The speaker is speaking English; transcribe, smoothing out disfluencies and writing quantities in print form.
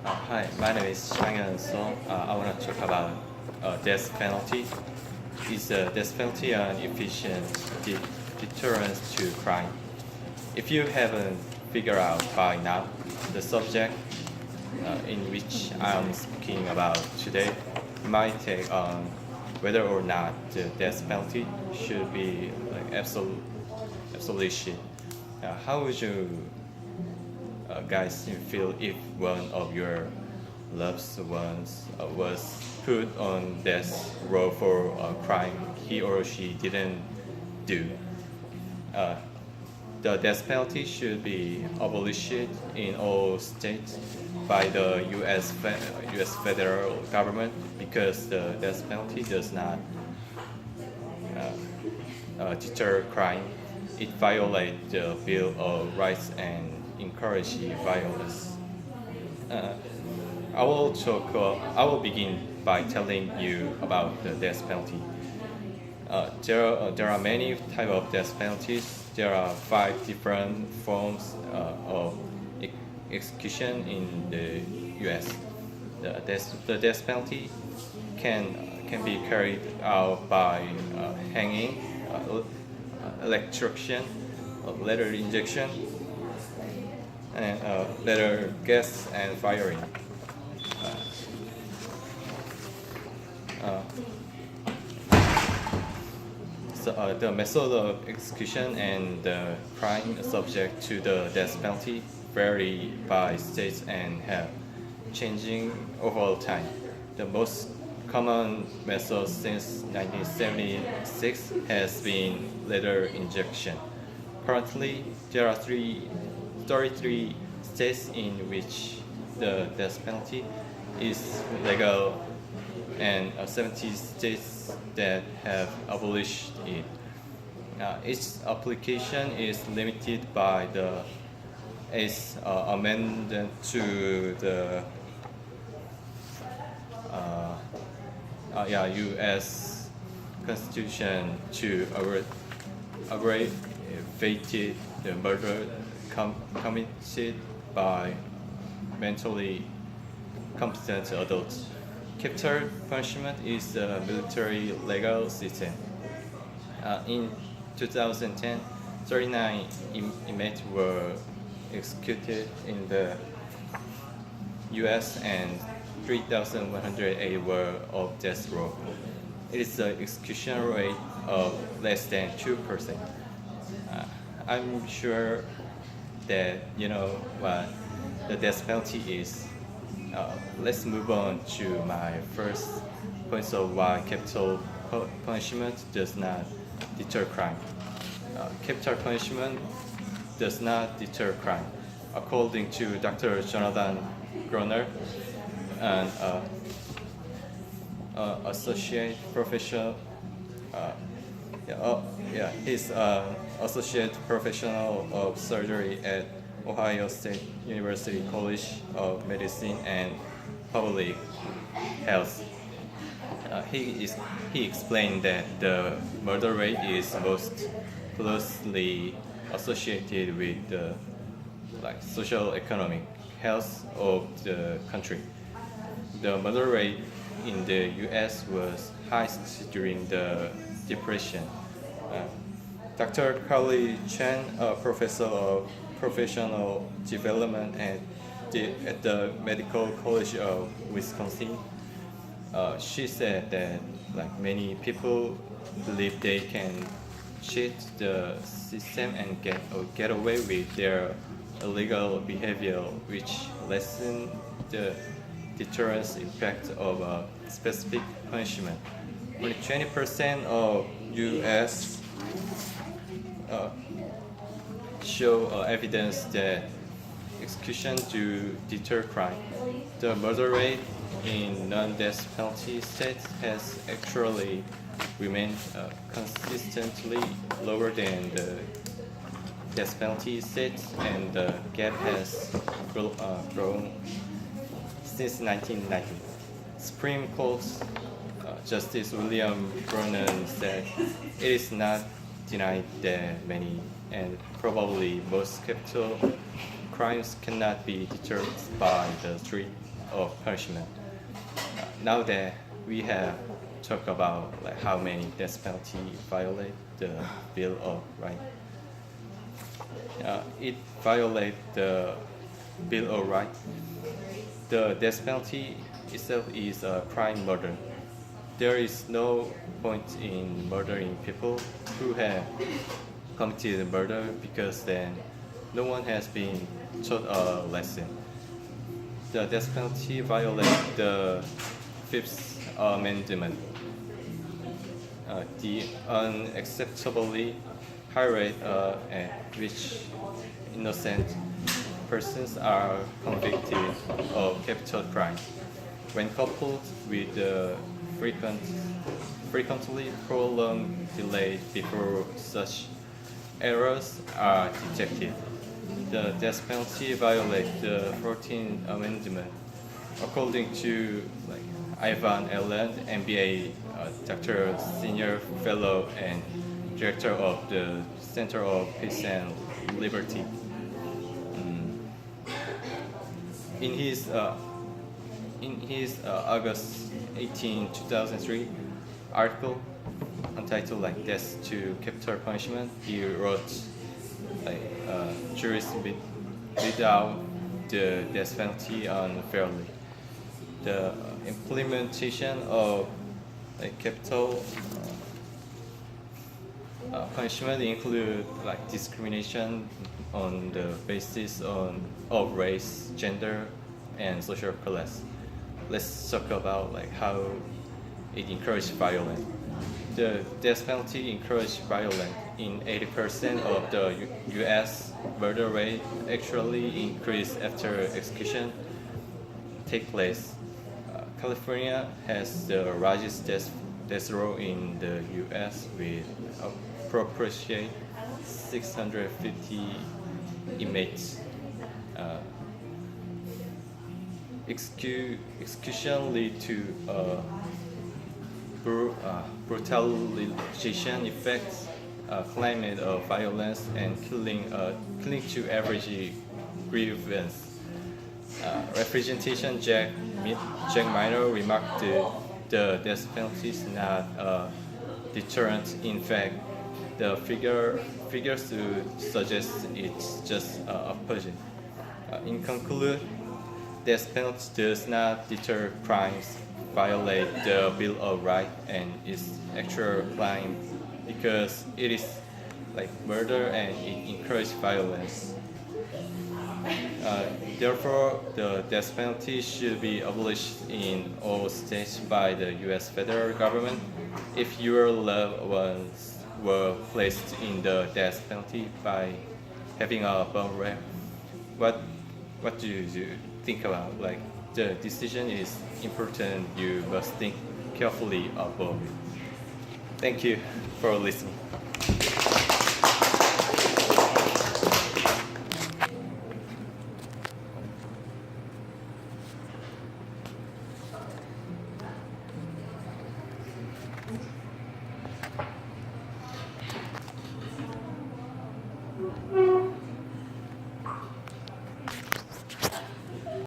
Hi, my name is Changhyeon Song. I want to talk about death penalty. Is the death penalty an efficient deterrence to crime? If you haven't figured out by now, the subject in which I'm speaking about today might take on whether or not the death penalty should be absolution. How would you guys feel if one of your loved ones was put on death row for a crime he or she didn't do? Uh, the death penalty should be abolished in all states by the U.S. federal government because the death penalty does not deter crime. It violates the Bill of Rights and encourages violence. Uh, I will begin by telling you about the death penalty. There are many types of death penalties. There are 5 different forms of execution in the U.S. The death penalty can be carried out by hanging, electrocution, letter injection, and letter gas and firing. The method of execution and the crime subject to the death penalty vary by states and have changing over time. The most common method since 1976 has been letter injection. Currently, there are 33 states in which the death penalty is legal and 70 states that have abolished it. Its application is limited by the 8th Amendment to the U.S. Constitution to aggravate the murder committed by mentally competent adults. Capital punishment is a military legal system. In 2010, 39 inmates were executed in the U.S. and 3,108 were of death row. It is an execution rate of less than 2%. I'm sure that you know what the death penalty is. Let's move on to my first point of why capital punishment does not deter crime. Capital punishment does not deter crime. According to Dr. Jonathan Groner, an associate professional, he's associate professional of surgery at Ohio State University College of Medicine and Public Health. He explained that the murder rate is most closely associated with the social economic health of the country. The murder rate in the U.S. was highest during the Depression. Dr. Carly Chen, a professor of professional development at the Medical College of Wisconsin, she said that many people believe they can cheat the system and get away with their illegal behavior, which lessen the deterrence impact of a specific punishment. Only 20% of U.S. show evidence that execution do deter crime. The murder rate in non-death penalty states has actually remained consistently lower than the death penalty states, and the gap has grown since 1990. Supreme Court Justice William Brennan said it is not denied that many and probably most capital crimes cannot be deterred by the of punishment. Now that we have talked about like how many death penalty violate the Bill of Rights, it violates the Bill of Rights. The death penalty itself is a crime murder. There is no point in murdering people who have committed murder because then no one has been taught a lesson. The death penalty violates the Fifth Amendment. The unacceptably high rate at which innocent persons are convicted of capital crime, when coupled with the frequently prolonged delay before such errors are detected. The death penalty violates the 14th Amendment. According to Ivan Allen, MBA Doctor, Senior Fellow, and Director of the Center of Peace and Liberty. In his August 18, 2003 article entitled Death to Capital Punishment, he wrote juries without the death penalty unfairly. The implementation of capital punishment include discrimination on the basis of race, gender, and social class. Let's talk about how it encourages violence. The death penalty encourages violence. In 80% of the U.S., murder rate actually increase after execution take place. California has the largest death row in the U.S. with approximately 650 inmates. Execution lead to brutalization effects, climate of violence, and killing to average grievance. Representation Jack Minor remarked the death penalty is not a deterrent. In fact, the figures suggest it's just opposite. In conclusion, death penalty does not deter crimes, violate the Bill of Rights, and is actual crime because it is murder and it encourages violence. Therefore, the death penalty should be abolished in all states by the U.S. federal government. If your loved ones were placed in the death penalty by having a bomb rap, what do you think about? The decision is important. You must think carefully about it. Thank you for listening.